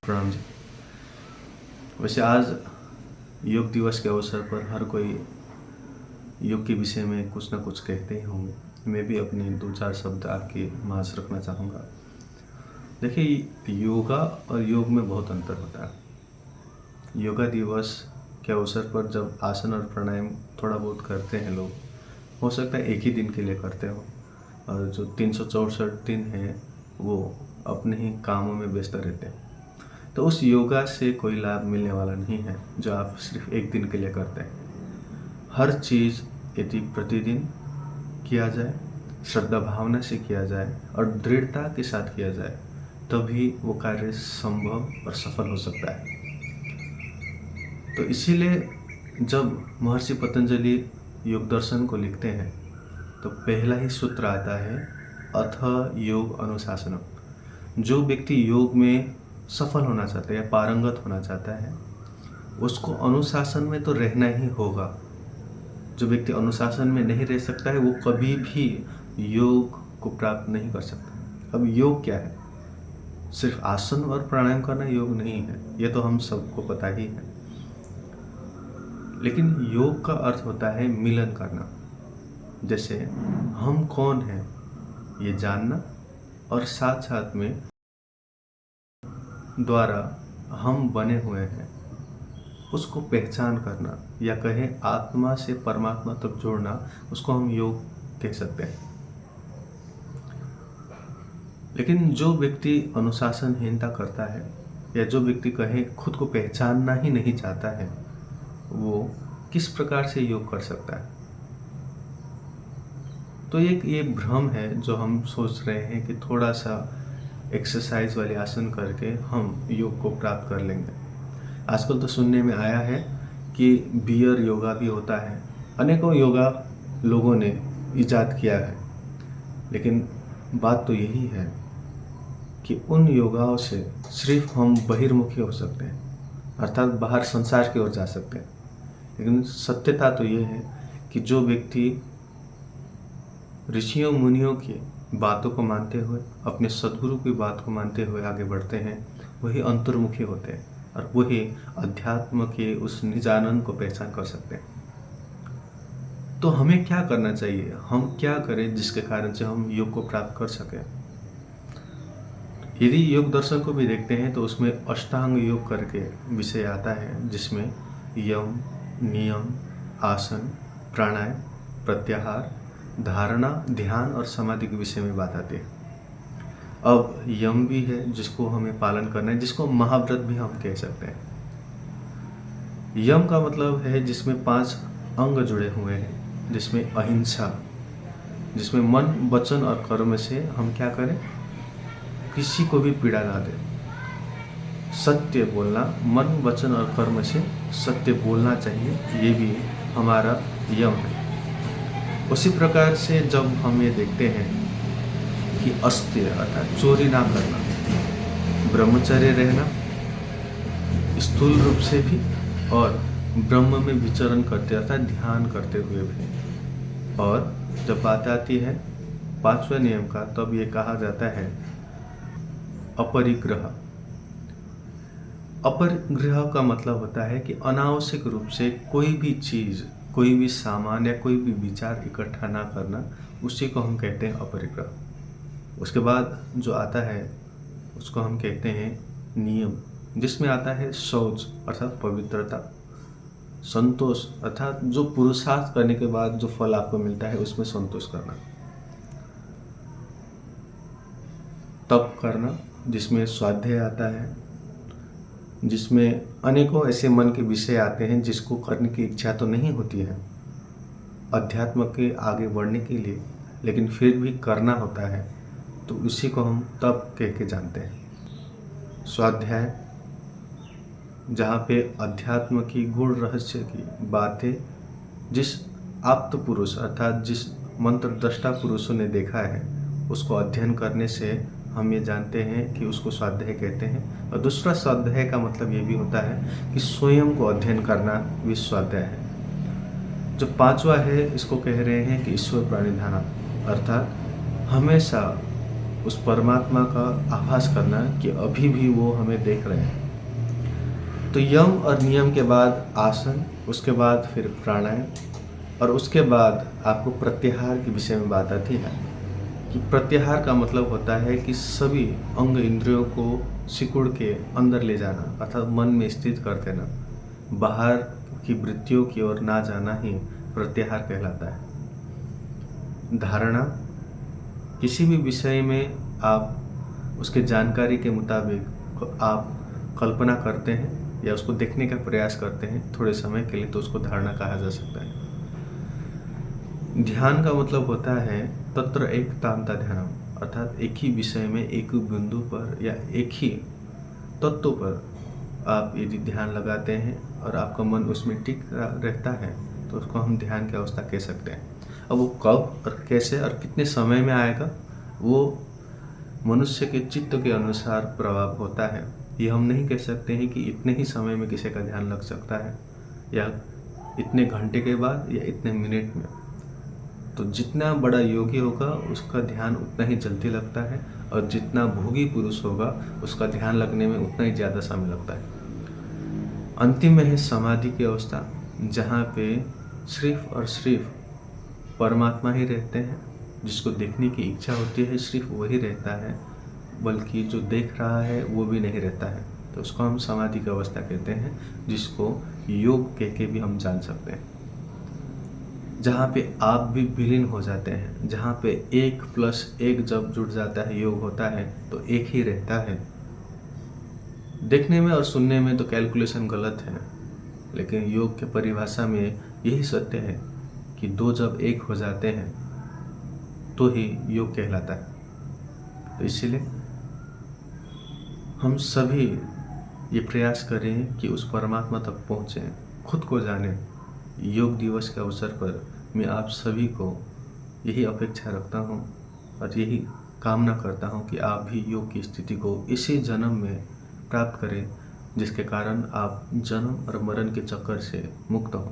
प्रणाम जी। वैसे आज योग दिवस के अवसर पर हर कोई योग के विषय में कुछ ना कुछ कहते ही होंगे। मैं भी अपने दो चार शब्द आपके माझ रखना चाहूँगा। देखिए, योगा और योग में बहुत अंतर होता है। योगा दिवस के अवसर पर जब आसन और प्राणायाम थोड़ा बहुत करते हैं लोग, हो सकता है एक ही दिन के लिए करते हो, और जो 364 दिन हैं वो अपने ही कामों में व्यस्त रहते हैं। तो उस योगा से कोई लाभ मिलने वाला नहीं है जो आप सिर्फ एक दिन के लिए करते हैं। हर चीज़ यदि प्रतिदिन किया जाए, श्रद्धा भावना से किया जाए और दृढ़ता के साथ किया जाए, तभी वो कार्य संभव और सफल हो सकता है। तो इसीलिए जब महर्षि पतंजलि योग दर्शन को लिखते हैं तो पहला ही सूत्र आता है, अथ योग अनुशासनम। जो व्यक्ति योग में सफल होना चाहता है या पारंगत होना चाहता है, उसको अनुशासन में तो रहना ही होगा। जो व्यक्ति अनुशासन में नहीं रह सकता है वो कभी भी योग को प्राप्त नहीं कर सकता। अब योग क्या है? सिर्फ आसन और प्राणायाम करना योग नहीं है, ये तो हम सबको पता ही है। लेकिन योग का अर्थ होता है मिलन करना। जैसे हम कौन हैं ये जानना, और साथ साथ में द्वारा हम बने हुए हैं उसको पहचान करना, या कहें आत्मा से परमात्मा तक जोड़ना, उसको हम योग कह सकते हैं। लेकिन जो व्यक्ति अनुशासनहीनता करता है, या जो व्यक्ति कहे खुद को पहचानना ही नहीं चाहता है, वो किस प्रकार से योग कर सकता है? तो ये भ्रम है जो हम सोच रहे हैं कि थोड़ा सा एक्सरसाइज वाले आसन करके हम योग को प्राप्त कर लेंगे। आजकल तो सुनने में आया है कि बियर योगा भी होता है। अनेकों योगा लोगों ने इजाद किया है, लेकिन बात तो यही है कि उन योगाओं से सिर्फ हम बहिर्मुखी हो सकते हैं, अर्थात बाहर संसार की ओर जा सकते हैं। लेकिन सत्यता तो ये है कि जो व्यक्ति ऋषियों मुनियों की बातों को मानते हुए, अपने सद्गुरु की बात को मानते हुए आगे बढ़ते हैं, वही अंतर्मुखी होते हैं और वही अध्यात्म के उस निजानंद को पहचान कर सकते हैं। तो हमें क्या करना चाहिए? हम क्या करें जिसके कारण से हम योग को प्राप्त कर सकें? यदि योग दर्शन को भी देखते हैं तो उसमें अष्टांग योग करके विषय आता है, जिसमें यम, नियम, आसन, प्राणायाम, प्रत्याहार, धारणा, ध्यान और समाधि के विषय में बात आती है। अब यम भी है जिसको हमें पालन करना है, जिसको महाव्रत भी हम कह सकते हैं। यम का मतलब है जिसमें 5 अंग जुड़े हुए हैं, जिसमें अहिंसा, जिसमें मन, वचन और कर्म से हम क्या करें? किसी को भी पीड़ा ना दें। सत्य बोलना, मन, वचन और कर्म से सत्य बोलना चाहिए, ये भी हमारा यम है। उसी प्रकार से जब हम ये देखते हैं कि अस्त्य अर्थात चोरी ना करना, ब्रह्मचर्य रहना, स्थूल रूप से भी और ब्रह्म में विचरण करते अर्थात ध्यान करते हुए भी। और जब बात आती है 5वें नियम का, तब ये कहा जाता है अपरिग्रह। अपरिग्रह का मतलब होता है कि अनावश्यक रूप से कोई भी चीज़, कोई भी सामान या कोई भी विचार इकट्ठा ना करना, उसी को हम कहते हैं अपरिग्रह। उसके बाद जो आता है उसको हम कहते हैं नियम, जिसमें आता है शौच अर्थात पवित्रता, संतोष अर्थात जो पुरुषार्थ करने के बाद जो फल आपको मिलता है उसमें संतोष करना, तप करना, जिसमें स्वाध्याय आता है, जिसमें अनेकों ऐसे मन के विषय आते हैं जिसको करने की इच्छा तो नहीं होती है अध्यात्म के आगे बढ़ने के लिए, लेकिन फिर भी करना होता है, तो उसी को हम तप कह के जानते हैं। स्वाध्याय, जहाँ पे अध्यात्म की गूढ़ रहस्य की बातें जिस आप्त पुरुष अर्थात जिस मंत्र दृष्टा पुरुषों ने देखा है, उसको अध्ययन करने से हम ये जानते हैं कि उसको स्वाध्याय कहते हैं। और दूसरा स्वाध्याय का मतलब ये भी होता है कि स्वयं को अध्ययन करना भी स्वाध्याय है। जो 5वां है इसको कह रहे हैं कि ईश्वर प्रणिधान, अर्थात हमेशा उस परमात्मा का आभास करना कि अभी भी वो हमें देख रहे हैं। तो यम और नियम के बाद आसन, उसके बाद फिर प्राणायाम और उसके बाद आपको प्रत्याहार के विषय में बात आती है कि प्रत्याहार का मतलब होता है कि सभी अंग इंद्रियों को सिकुड़ के अंदर ले जाना अर्थात मन में स्थित कर देना, बाहर की वृत्तियों की ओर ना जाना ही प्रत्याहार कहलाता है। धारणा, किसी भी विषय में आप उसके जानकारी के मुताबिक आप कल्पना करते हैं या उसको देखने का प्रयास करते हैं थोड़े समय के लिए, तो उसको धारणा कहा जा सकता है। ध्यान का मतलब होता है तत्र एकतांता ध्यानम, अर्थात एक ही विषय में एक ही बिंदु पर या एक ही तत्व पर आप यदि ध्यान लगाते हैं और आपका मन उसमें टिक रहता है तो उसको हम ध्यान की अवस्था कह सकते हैं। अब वो कब और कैसे और कितने समय में आएगा वो मनुष्य के चित्त के अनुसार प्रभाव होता है। ये हम नहीं कह सकते हैं कि इतने ही समय में किसी का ध्यान लग सकता है या इतने घंटे के बाद या इतने मिनट में। तो जितना बड़ा योगी होगा उसका ध्यान उतना ही जल्दी लगता है और जितना भोगी पुरुष होगा उसका ध्यान लगने में उतना ही ज़्यादा समय लगता है। अंतिम में है समाधि की अवस्था, जहाँ पे सिर्फ और सिर्फ परमात्मा ही रहते हैं, जिसको देखने की इच्छा होती है सिर्फ वही रहता है, बल्कि जो देख रहा है वो भी नहीं रहता है। तो उसको हम समाधि की अवस्था कहते हैं, जिसको योग कह के भी हम जान सकते हैं। जहाँ पे आप भी विलीन हो जाते हैं, जहाँ पे 1+1 जब जुड़ जाता है, योग होता है तो एक ही रहता है। देखने में और सुनने में तो कैलकुलेशन गलत है, लेकिन योग के परिभाषा में यही सत्य है कि 2 जब एक हो जाते हैं तो ही योग कहलाता है। तो इसीलिए हम सभी ये प्रयास करें कि उस परमात्मा तक पहुँचें, खुद को जानें। योग दिवस के अवसर पर मैं आप सभी को यही अपेक्षा रखता हूँ और यही कामना करता हूँ कि आप भी योग की स्थिति को इसी जन्म में प्राप्त करें, जिसके कारण आप जन्म और मरण के चक्कर से मुक्त हों।